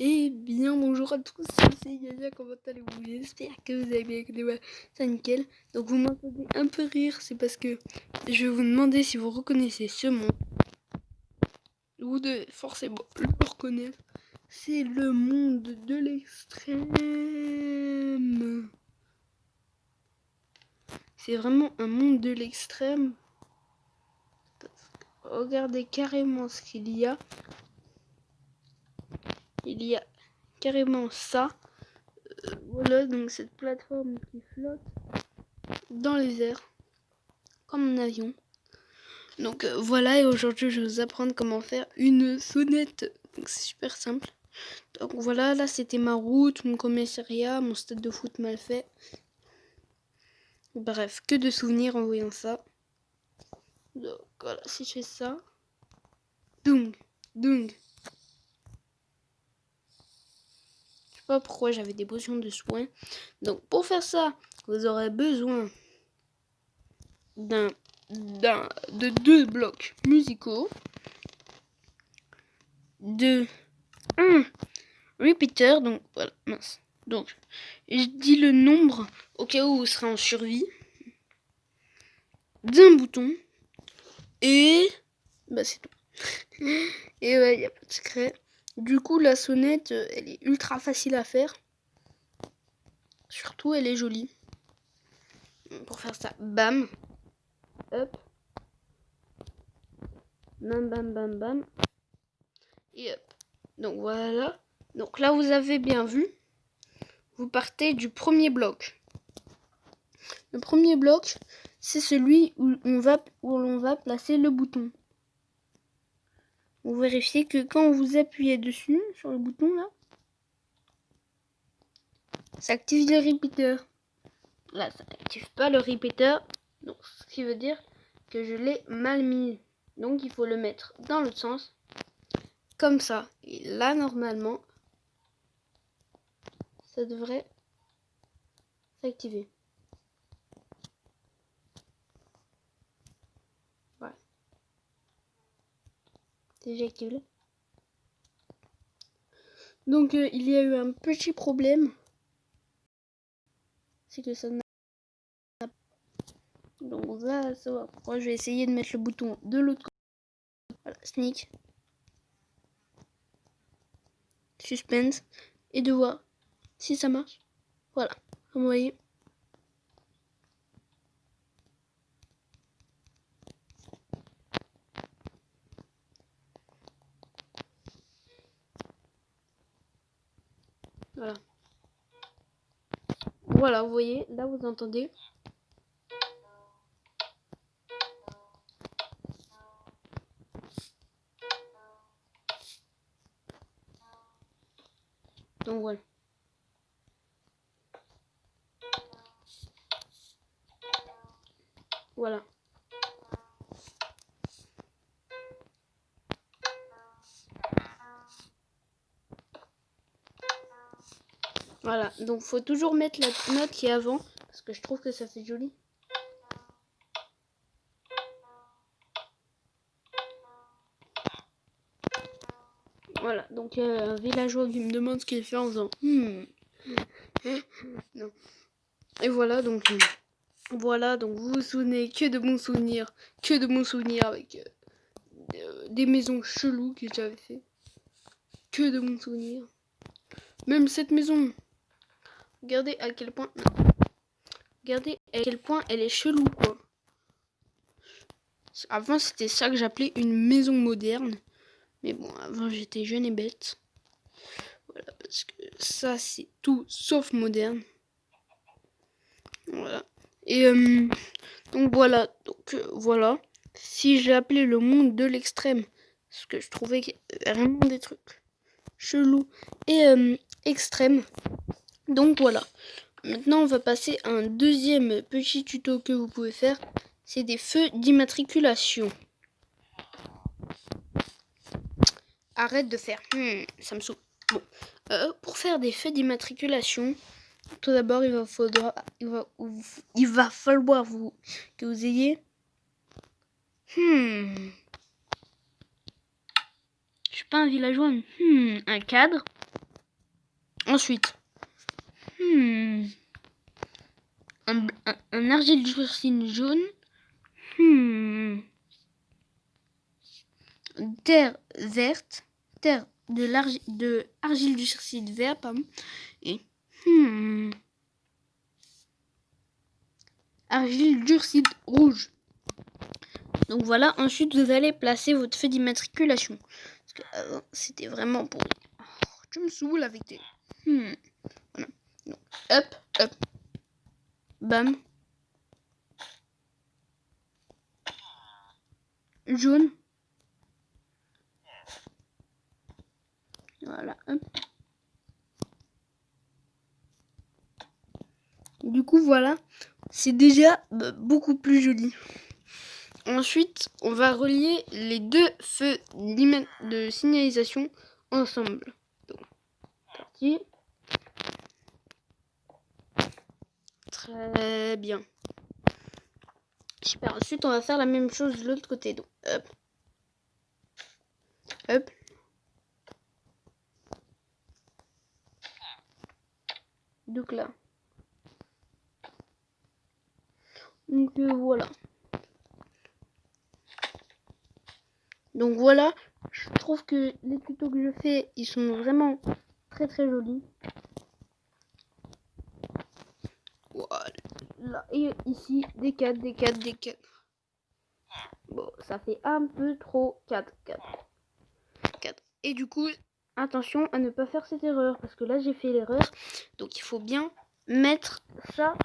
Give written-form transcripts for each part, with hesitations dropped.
Eh bien, bonjour à tous, c'est Yaya, comment allez-vous? J'espère que vous allez bien, que ça nickel. Donc vous m'entendez un peu rire, c'est parce que je vais vous demander si vous reconnaissez ce monde. Vous devez forcément le reconnaître. C'est le monde de l'extrême. C'est vraiment un monde de l'extrême. Regardez carrément ce qu'il y a. Il y a carrément ça. Voilà, donc cette plateforme qui flotte dans les airs comme un avion. Donc voilà, et aujourd'hui je vais vous apprendre comment faire une sonnette. Donc c'est super simple. Donc voilà, là c'était ma route, mon commissariat, mon stade de foot mal fait. Bref, que de souvenirs en voyant ça. Donc voilà, si je fais ça. Doung, doung. Je sais pas pourquoi j'avais des potions de soins. Donc pour faire ça, vous aurez besoin de deux blocs musicaux, de un repeater, donc voilà, mince. Donc je dis le nombre au cas où vous serez en survie, d'un bouton, et bah c'est tout. Et ouais, y a pas de secret. Du coup la sonnette, elle est ultra facile à faire. Surtout elle est jolie. Pour faire ça, bam, hop, bam bam bam bam, et hop. Donc voilà. Donc là vous avez bien vu. Vous partez du premier bloc. Le premier bloc, c'est celui où l'on va placer le bouton. Vous vérifiez que quand vous appuyez dessus, sur le bouton là, ça active le repeater. Là, ça n'active pas le repeater, donc ce qui veut dire que je l'ai mal mis. Donc il faut le mettre dans l'autre sens, comme ça. Et là, normalement, ça devrait s'activer. Voilà. C'est déjà activé. Donc il y a eu un petit problème. C'est que ça n'a pas. Donc on va savoir pourquoi. Je vais essayer de mettre le bouton de l'autre côté. Voilà, sneak. Suspense. Et de voir si ça marche. Voilà, comme vous voyez. Voilà. Voilà, vous voyez, là vous entendez. Donc voilà. Voilà. Voilà, donc faut toujours mettre la note qui est avant, parce que je trouve que ça fait joli. Voilà, donc un villageois qui me demande ce qu'il fait en faisant non. Et voilà, donc vous vous souvenez que de bons souvenirs, avec des maisons cheloues que j'avais fait. Que de bons souvenirs. Même cette maison, regardez à quel point elle est chelou, quoi. Avant c'était ça que j'appelais une maison moderne. Mais bon, avant j'étais jeune et bête. Voilà, parce que ça c'est tout sauf moderne. Voilà. Et donc voilà. Voilà. Si j'ai appelé le monde de l'extrême, parce que je trouvais qu'il y avait vraiment des trucs chelous et extrêmes. Donc voilà. Maintenant on va passer à un deuxième petit tuto que vous pouvez faire. C'est des feux d'immatriculation. Arrête de faire. Ça me saoule. Bon. Pour faire des feux d'immatriculation, tout d'abord, il va falloir que vous ayez. Je suis pas un villageois. Un cadre. Ensuite, un argile durcine jaune. Terre verte. Terre de argile durcine vert, pardon. Et argile durcine rouge. Donc voilà, ensuite vous allez placer votre feuille d'immatriculation. Parce que avant, c'était vraiment pourri. Tu me saoules avec tes... Voilà. Donc, hop, hop. Bam. Jaune. Voilà, hop. Du coup, voilà. C'est déjà beaucoup plus joli. Ensuite, on va relier les deux feux de signalisation ensemble. Donc, parti. Très bien. Super. Ensuite, on va faire la même chose de l'autre côté. Donc, hop. Hop. Donc là. Donc voilà. Donc voilà. Je trouve que les tutos que je fais, ils sont vraiment très très jolis. Voilà. Et ici, des 4, des 4, des 4. Bon, ça fait un peu trop 4, 4. 4. Et du coup, attention à ne pas faire cette erreur. Parce que là, j'ai fait l'erreur. Donc, il faut bien mettre ça,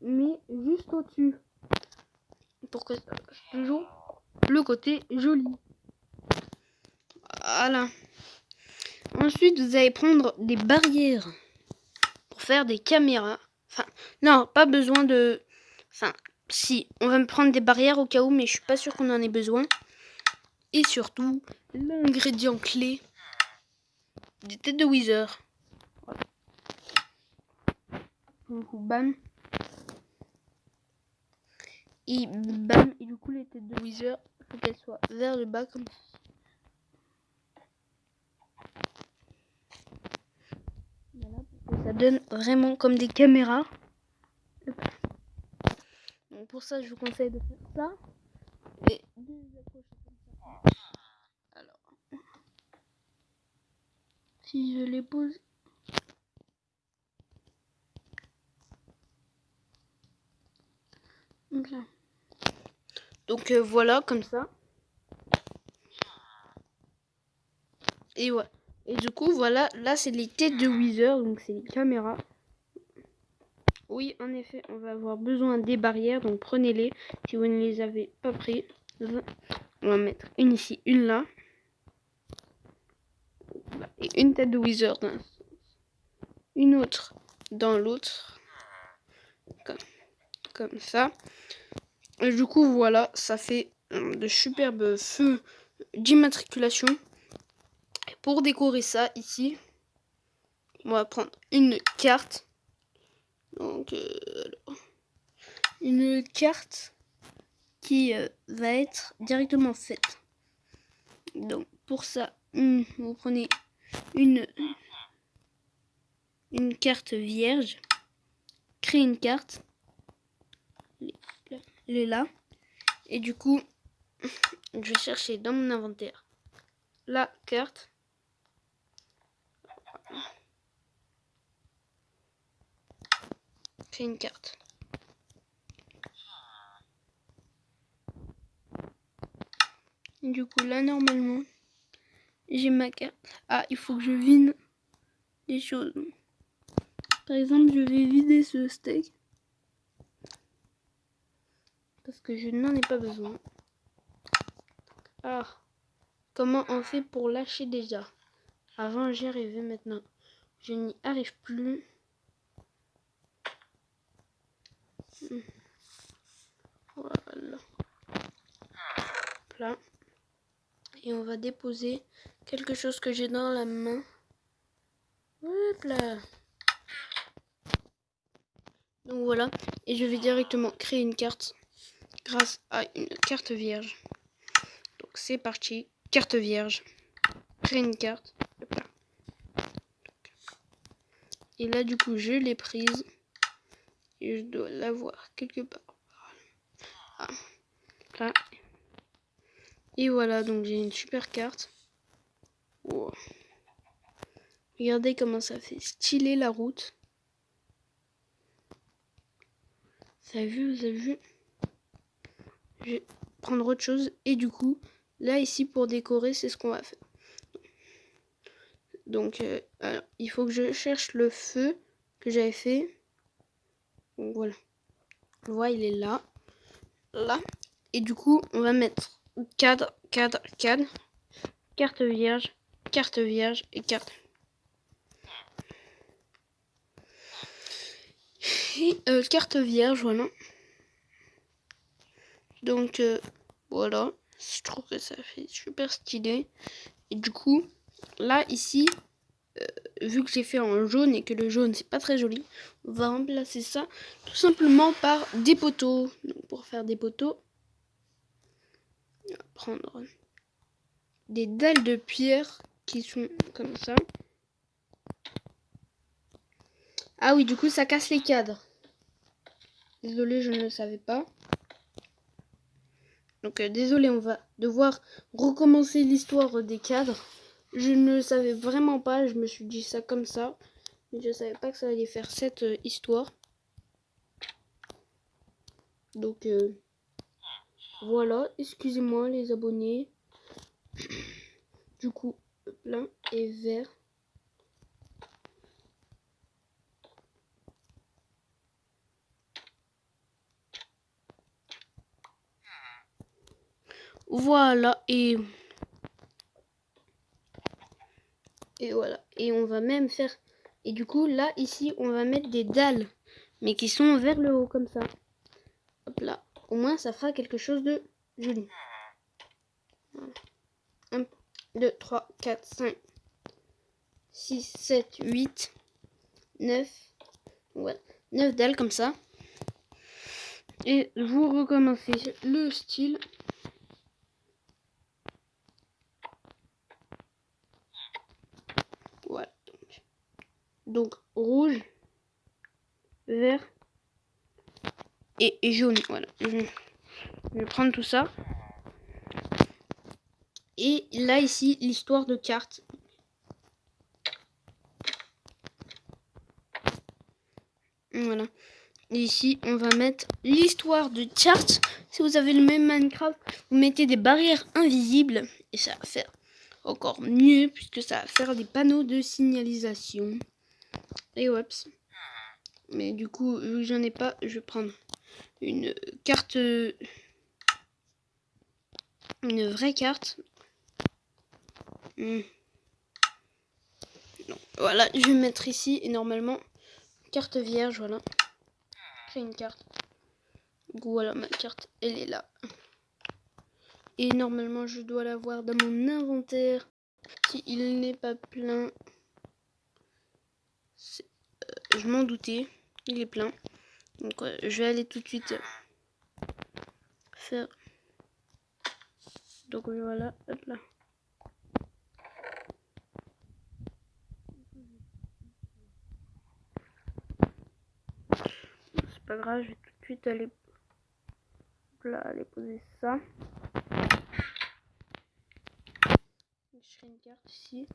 mais juste au-dessus. Pour que ça fasse toujours le côté joli. Voilà. Ensuite, vous allez prendre des barrières pour faire des caméras. Enfin, non, pas besoin de... Enfin, si, on va me prendre des barrières au cas où, mais je suis pas sûre qu'on en ait besoin. Et surtout, l'ingrédient clé, des têtes de Wither. Voilà. Du coup, bam. Et bam. Et du coup, les têtes de Wither, il faut qu'elles soient vers le bas comme ça. Voilà, pour que ça donne vraiment comme des caméras. Donc pour ça, je vous conseille de faire ça. Et de les accrocher comme ça. Alors, si je les pose... Donc là. Donc voilà, comme ça. Et ouais. Et du coup, voilà, là c'est les têtes de Wither, donc c'est les caméras. Oui, en effet, on va avoir besoin des barrières, donc prenez-les si vous ne les avez pas pris. On va mettre une ici, une là. Et une tête de Wither dans un sens. Une autre dans l'autre. Comme ça. Et du coup, voilà, ça fait de superbes feux d'immatriculation. Pour décorer ça, ici, on va prendre une carte. Donc, alors, une carte qui va être directement faite. Donc, pour ça, vous prenez une carte vierge. Créez une carte. Elle est là. Et du coup, je vais chercher dans mon inventaire la carte. Créer une carte. Et du coup, là, normalement, j'ai ma carte. Ah, il faut que je vide des choses. Par exemple, je vais vider ce steak. Parce que je n'en ai pas besoin. Alors, comment on fait pour lâcher déjà? Avant, j'y arrivais, maintenant, je n'y arrive plus. Voilà. Là. Et on va déposer quelque chose que j'ai dans la main. Hop là. Donc voilà. Et je vais directement créer une carte grâce à une carte vierge. Donc c'est parti. Carte vierge. Créer une carte. Hop là. Et là, du coup, je l'ai prise. Et je dois l'avoir quelque part. Ah, là. Et voilà, donc j'ai une super carte. Wow. Regardez comment ça fait stylé la route. Vous avez vu? Je vais prendre autre chose. Et du coup, là, ici, pour décorer, c'est ce qu'on va faire. Donc, alors, il faut que je cherche le feu que j'avais fait. Donc, voilà. On voit, il est là. Là. Et du coup, on va mettre cadre, cadre, cadre. Carte vierge et carte. Et carte vierge, voilà. Donc, voilà. Je trouve que ça fait super stylé. Et du coup, là, ici, vu que j'ai fait en jaune et que le jaune, c'est pas très joli, on va remplacer ça tout simplement par des poteaux. Donc, pour faire des poteaux, on va prendre des dalles de pierre qui sont comme ça. Ah oui, du coup, ça casse les cadres. Désolée, je ne le savais pas. Donc, désolé, on va devoir recommencer l'histoire des cadres. Je ne le savais vraiment pas, je me suis dit ça comme ça. Mais je savais pas que ça allait faire cette histoire. Donc, voilà, excusez-moi les abonnés. Du coup, plein et vert. Voilà, et voilà. Et on va même faire... Et du coup, là, ici, on va mettre des dalles. Mais qui sont vers le haut, comme ça. Hop là. Au moins, ça fera quelque chose de joli. Voilà. 1, 2, 3, 4, 5, 6, 7, 8, 9. Voilà. 9 dalles comme ça. Et vous recommencez le style. Voilà. Donc rouge, vert et jaune. Voilà. Je vais prendre tout ça. Et là, ici, l'histoire de cartes. Voilà. Et ici, on va mettre l'histoire de cartes. Si vous avez le même Minecraft, vous mettez des barrières invisibles. Et ça va faire encore mieux, puisque ça va faire des panneaux de signalisation. Et oups. Mais du coup, vu que j'en ai pas, je vais prendre une carte... Une vraie carte. Donc, voilà, je vais mettre ici. Et normalement, carte vierge, voilà. Créer une carte. Voilà, ma carte, elle est là. Et normalement, je dois l'avoir dans mon inventaire. Si il n'est pas plein, je m'en doutais, il est plein. Donc, je vais aller tout de suite faire. Donc, voilà, hop là. C'est pas grave, je vais tout de suite aller, là, aller poser ça. Je ferai une carte ici.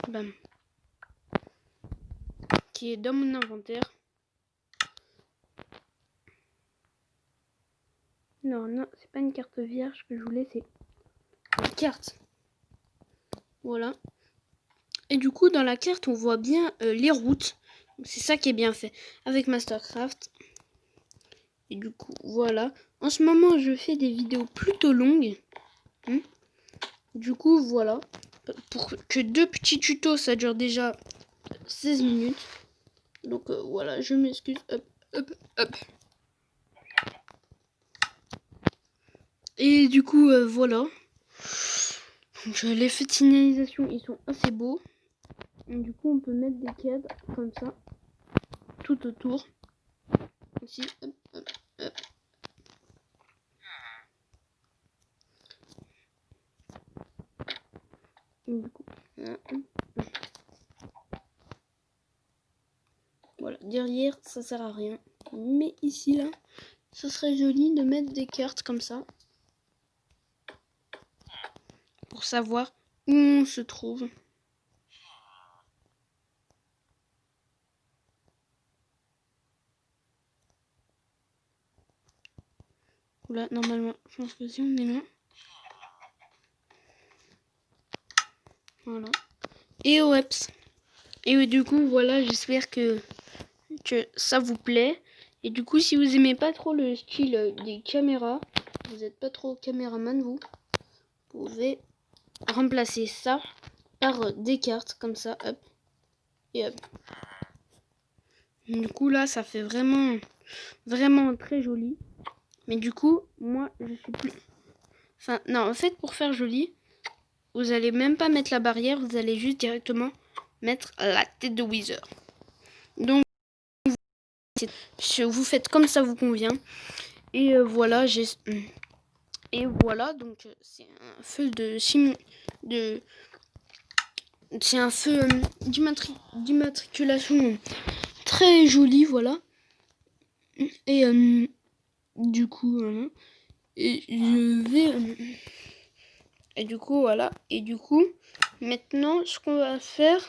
Bam. Qui est dans mon inventaire. Non, non, c'est pas une carte vierge que je voulais, c'est une carte. Voilà. Et du coup, dans la carte, on voit bien les routes. C'est ça qui est bien fait avec Mastercraft. Et du coup, voilà. En ce moment, je fais des vidéos plutôt longues. Du coup, voilà. Pour que 2 petits tutos, ça dure déjà 16 minutes. Donc, voilà, je m'excuse. Hop, hop, hop. Et du coup, voilà. Donc, les feux de signalisation, ils sont assez beaux. Et du coup, on peut mettre des cadres comme ça. Tout autour. Ici, hop, hop, hop. Et du coup, derrière, ça sert à rien. Mais ici, là, ce serait joli de mettre des cartes comme ça. Pour savoir où on se trouve. Là, normalement, je pense que si on est là. Voilà. Et Weps. Et du coup, voilà, j'espère que ça vous plaît. Et du coup, si vous aimez pas trop le style des caméras, vous n'êtes pas trop caméraman, vous pouvez remplacer ça par des cartes comme ça, hop, et hop. Du coup, là, ça fait vraiment très joli. Mais du coup, moi, je suis plus... Enfin, non, en fait, pour faire joli, vous allez même pas mettre la barrière, vous allez juste directement mettre la tête de Wither. Donc, vous faites comme ça vous convient. Et voilà, donc c'est un feu de c'est un feu d'immatriculation très joli, voilà. Et du coup, et je vais et du coup, voilà. Et du coup, maintenant, ce qu'on va faire,